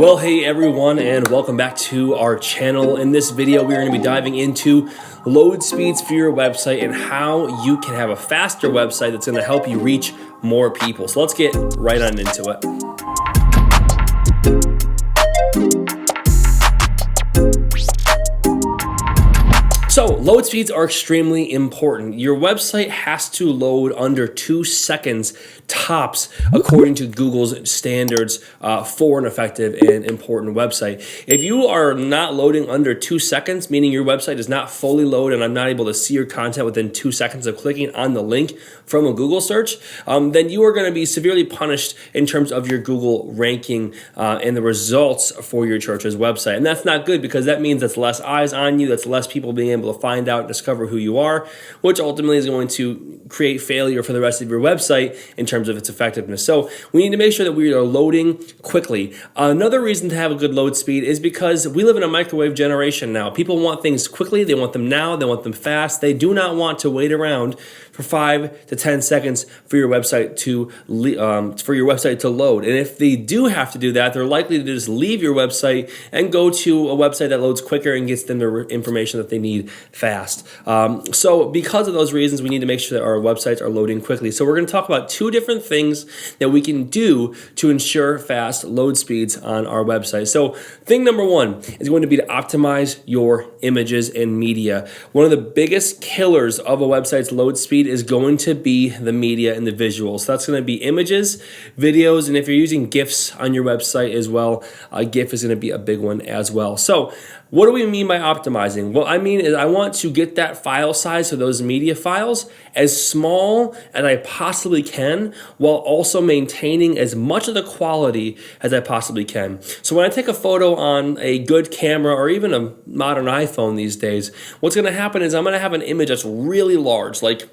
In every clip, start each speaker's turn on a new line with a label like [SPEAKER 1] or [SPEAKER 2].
[SPEAKER 1] Well, hey everyone, and welcome back to our channel. In this video, we're going to be diving into load speeds for your website and how you can have a faster website that's going to help you reach more people. So let's get right on into it. So load speeds are extremely important. Your website has to load under 2 seconds tops according to Google's standards for an effective and important website. If you are not loading under 2 seconds, meaning your website is not fully loaded and I'm not able to see your content within 2 seconds of clicking on the link from a Google search, then you are going to be severely punished in terms of your Google ranking and the results for your church's website. And that's not good because that means that's less eyes on you, that's less people being able to find out and discover who you are, which ultimately is going to create failure for the rest of your website in terms of its effectiveness. So we need to make sure that we are loading quickly. Another reason to have a good load speed is because we live in a microwave generation now. People want things quickly, they want them now, they want them fast. They do not want to wait around for 5 to 10 seconds for your website to load. And if they do have to do that, they're likely to just leave your website and go to a website that loads quicker and gets them the information that they need fast. So because of those reasons, we need to make sure that our websites are loading quickly. So we're going to talk about 2 different things that we can do to ensure fast load speeds on our website. So thing number 1 is going to be to optimize your images and media. One of the biggest killers of a website's load speed is going to be the media and the visuals. So that's going to be images, videos, and if you're using GIFs on your website as well, a GIF is going to be a big one as well. So what do we mean by optimizing? What I mean is I want to get that file size for those media files as small as I possibly can while also maintaining as much of the quality as I possibly can. So when I take a photo on a good camera or even a modern iPhone these days, what's going to happen is I'm going to have an image that's really large, like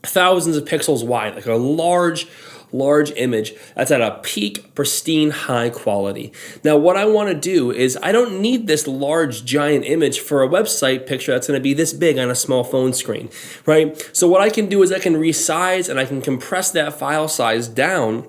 [SPEAKER 1] thousands of pixels wide, like a large image that's at a peak, pristine, high quality. Now, what I want to do is I don't need this large, giant image for a website picture that's going to be this big on a small phone screen, right? So what I can do is I can resize and I can compress that file size down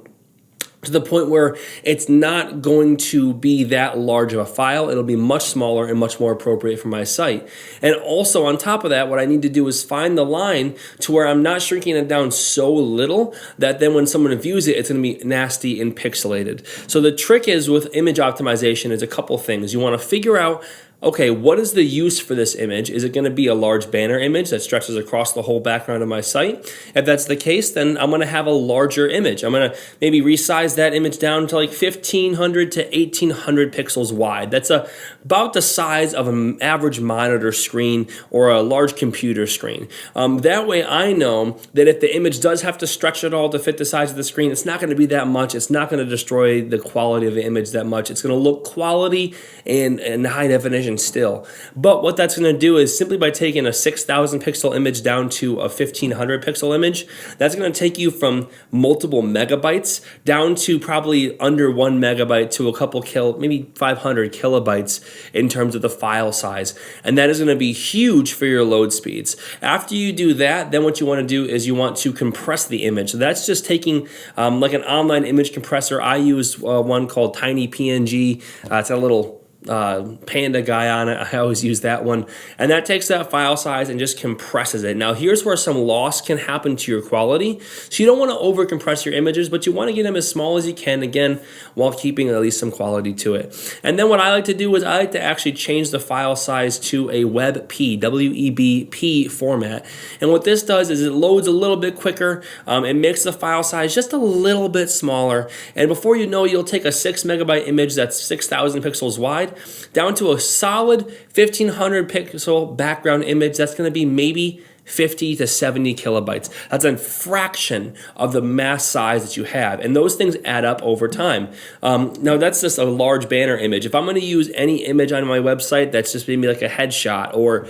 [SPEAKER 1] to the point where it's not going to be that large of a file. It'll be much smaller and much more appropriate for my site. And also on top of that, what I need to do is find the line to where I'm not shrinking it down so little that then when someone views it, it's going to be nasty and pixelated. So the trick is with image optimization is a couple things. You want to figure out, okay, what is the use for this image? Is it going to be a large banner image that stretches across the whole background of my site? If that's the case, then I'm going to have a larger image. I'm going to maybe resize that image down to like 1500 to 1800 pixels wide. That's about the size of an average monitor screen or a large computer screen. That way I know that if the image does have to stretch at all to fit the size of the screen, it's not going to be that much. It's not going to destroy the quality of the image that much. It's going to look quality and high definition still. But what that's going to do is simply by taking a 6,000 pixel image down to a 1,500 pixel image, that's going to take you from multiple megabytes down to probably under 1 megabyte to a couple maybe 500 kilobytes in terms of the file size. And that is going to be huge for your load speeds. After you do that, then what you want to do is you want to compress the image. So that's just taking like an online image compressor. I use one called TinyPNG. It's a little Panda guy on it. I always use that one. And that takes that file size and just compresses it. Now here's where some loss can happen to your quality. So you don't want to over compress your images, but you want to get them as small as you can, again, while keeping at least some quality to it. And then what I like to do is I like to actually change the file size to a WebP, W-E-B-P format. And what this does is it loads a little bit quicker. It makes the file size just a little bit smaller. And before you know, you'll take a 6 megabyte image that's 6,000 pixels wide down to a solid 1,500 pixel background image that's going to be maybe 50 to 70 kilobytes. That's a fraction of the mass size that you have. And those things add up over time. Now that's just a large banner image. If I'm going to use any image on my website that's just maybe like a headshot or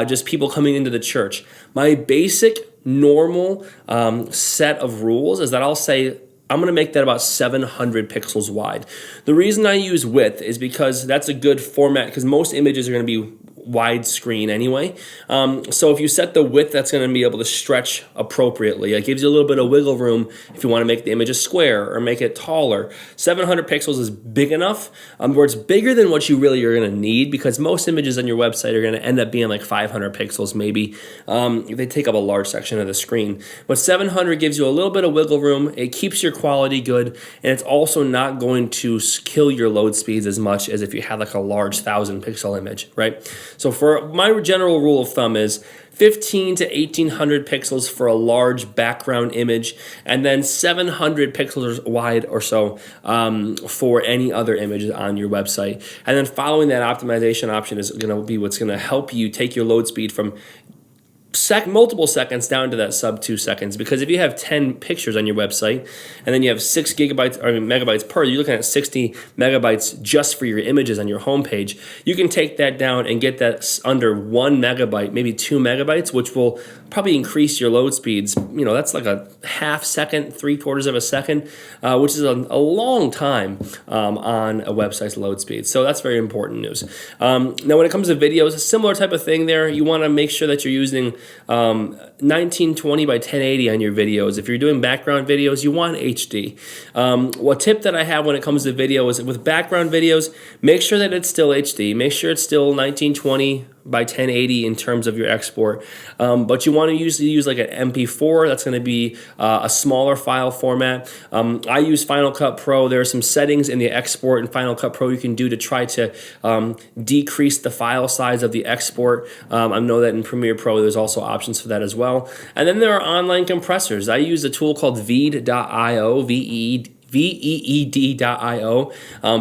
[SPEAKER 1] just people coming into the church, my basic normal set of rules is that I'll say I'm going to make that about 700 pixels wide. The reason I use width is because that's a good format because most images are going to be widescreen anyway. So if you set the width, that's going to be able to stretch appropriately. It gives you a little bit of wiggle room if you want to make the image a square or make it taller. 700 pixels is big enough where it's bigger than what you really are going to need, because most images on your website are going to end up being like 500 pixels maybe. They take up a large section of the screen. But 700 gives you a little bit of wiggle room. It keeps your quality good, and it's also not going to kill your load speeds as much as if you had like a large 1,000 pixel image, right? So for my general rule of thumb is 15 to 1800 pixels for a large background image, and then 700 pixels wide or so for any other images on your website. And then following that optimization option is going to be what's going to help you take your load speed from multiple seconds down to that sub 2 seconds. Because if you have 10 pictures on your website and then you have 6 megabytes per, you're looking at 60 megabytes just for your images on your homepage. You can take that down and get that under 1 megabyte, maybe 2 megabytes, which will probably increase your load speeds. You know, that's like a half second, 3/4 of a second, which is a long time on a website's load speed. So that's very important news. Now, when it comes to videos, a similar type of thing there. You want to make sure that you're using 1920 by 1080 on your videos. If you're doing background videos, you want HD. What tip that I have when it comes to video is with background videos, make sure that it's still HD. Make sure it's still 1920 by 1080 in terms of your export. But you want to usually use like an MP4. That's going to be a smaller file format. I use Final Cut Pro. There are some settings in the export in Final Cut Pro you can do to try to decrease the file size of the export. I know that in Premiere Pro there's also options for that as well. And then there are online compressors. I use a tool called Veed.io, Veed.io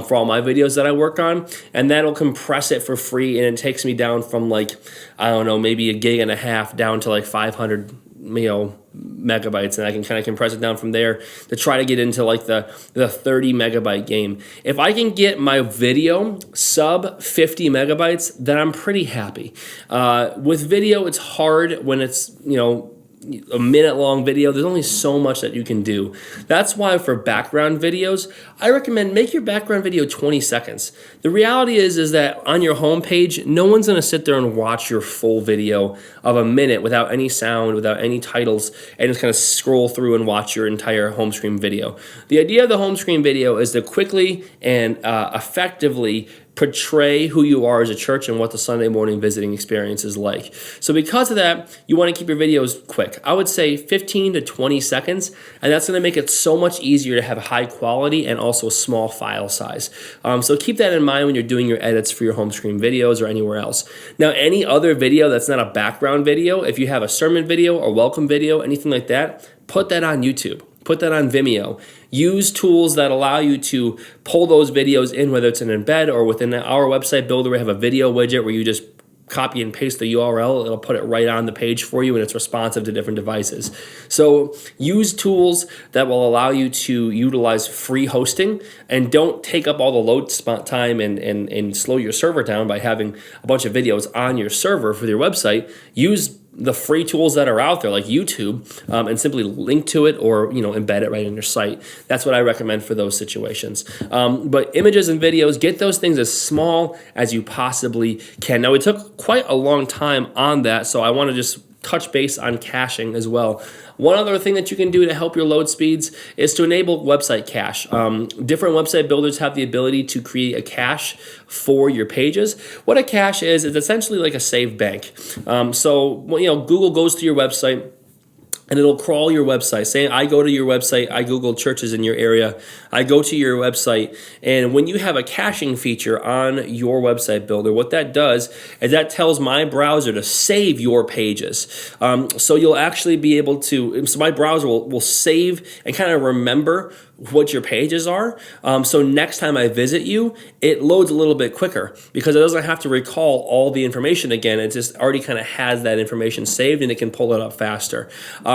[SPEAKER 1] for all my videos that I work on, and that'll compress it for free, and it takes me down from like, I don't know, maybe 1.5 gigs down to like 500 megabytes, and I can kind of compress it down from there to try to get into like the 30 megabyte game. If I can get my video sub 50 megabytes, then I'm pretty happy. With video, it's hard when it's, a minute-long video. There's only so much that you can do. That's why for background videos, I recommend make your background video 20 seconds. The reality is that on your homepage, no one's going to sit there and watch your full video of a minute without any sound, without any titles, and just kind of scroll through and watch your entire home screen video. The idea of the home screen video is to quickly and effectively portray who you are as a church and what the Sunday morning visiting experience is like. So because of that, you want to keep your videos quick. I would say 15 to 20 seconds, and that's going to make it so much easier to have high quality and also a small file size. So keep that in mind when you're doing your edits for your home screen videos or anywhere else. Now, any other video that's not a background video, if you have a sermon video or welcome video, anything like that, put that on YouTube. Put that on Vimeo. Use tools that allow you to pull those videos in, whether it's an embed or within our website builder. We have a video widget where you just copy and paste the URL. It'll put it right on the page for you, and it's responsive to different devices. So use tools that will allow you to utilize free hosting, and don't take up all the load time and slow your server down by having a bunch of videos on your server for your website. Use the free tools that are out there like YouTube and simply link to it or embed it right in your site. That's what I recommend for those situations. But images and videos, get those things as small as you possibly can. Now, it took quite a long time on that, so I want to just touch base on caching as well. One other thing that you can do to help your load speeds is to enable website cache. Different website builders have the ability to create a cache for your pages. What a cache is essentially like a save bank. So Google goes to your website and it'll crawl your website. Say I go to your website, I Google churches in your area, I go to your website, and when you have a caching feature on your website builder, what that does is that tells my browser to save your pages. So you'll actually be able to, so my browser will save and kind of remember what your pages are. So next time I visit you, it loads a little bit quicker because it doesn't have to recall all the information again. It just already kind of has that information saved and it can pull it up faster.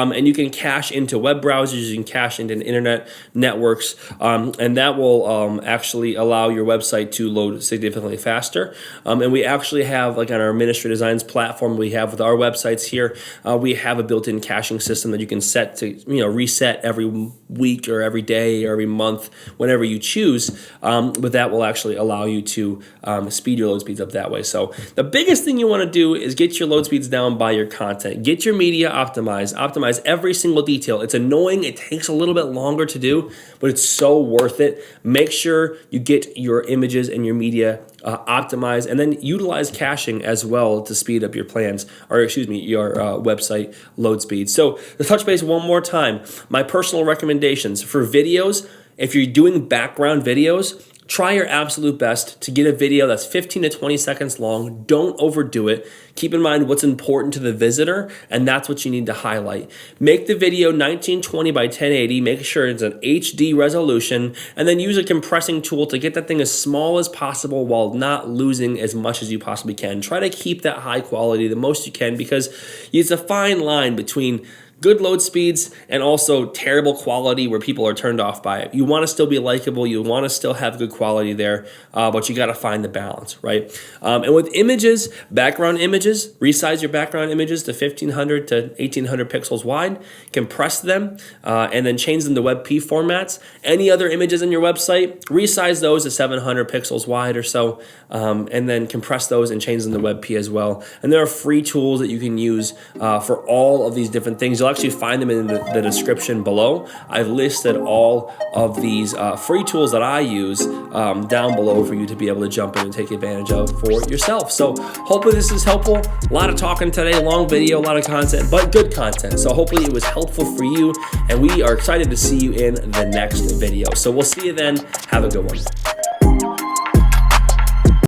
[SPEAKER 1] And you can cache into web browsers, you can cache into internet networks, and that will actually allow your website to load significantly faster. And we actually have, like on our Ministry Designs platform we have with our websites here, we have a built-in caching system that you can set to reset every week or every day day or every month, whenever you choose. But that will actually allow you to speed your load speeds up that way. So the biggest thing you want to do is get your load speeds down by your content. Get your media optimized. Optimize every single detail. It's annoying. It takes a little bit longer to do, but it's so worth it. Make sure you get your images and your media optimized, and then utilize caching as well to speed up your plans, or excuse me, your website load speed. So to touch base one more time, my personal recommendations for videos: if you're doing background videos, try your absolute best to get a video that's 15 to 20 seconds long. Don't overdo it. Keep in mind what's important to the visitor, and that's what you need to highlight. Make the video 1920 by 1080. Make sure it's an HD resolution, and then use a compressing tool to get that thing as small as possible while not losing as much as you possibly can. Try to keep that high quality the most you can, because it's a fine line between good load speeds and also terrible quality where people are turned off by it. You want to still be likable, you want to still have good quality there, but you got to find the balance, right? And with images, background images, resize your background images to 1500 to 1800 pixels wide, compress them, and then change them to WebP formats. Any other images in your website, resize those to 700 pixels wide or so, and then compress those and change them to WebP as well. And there are free tools that you can use for all of these different things. You'll actually find them in the description below. I've listed all of these free tools that I use down below for you to be able to jump in and take advantage of for yourself. So hopefully this is helpful. A lot of talking today, long video, a lot of content, but good content. So hopefully it was helpful for you, and we are excited to see you in the next video. So we'll see you then. Have a good one.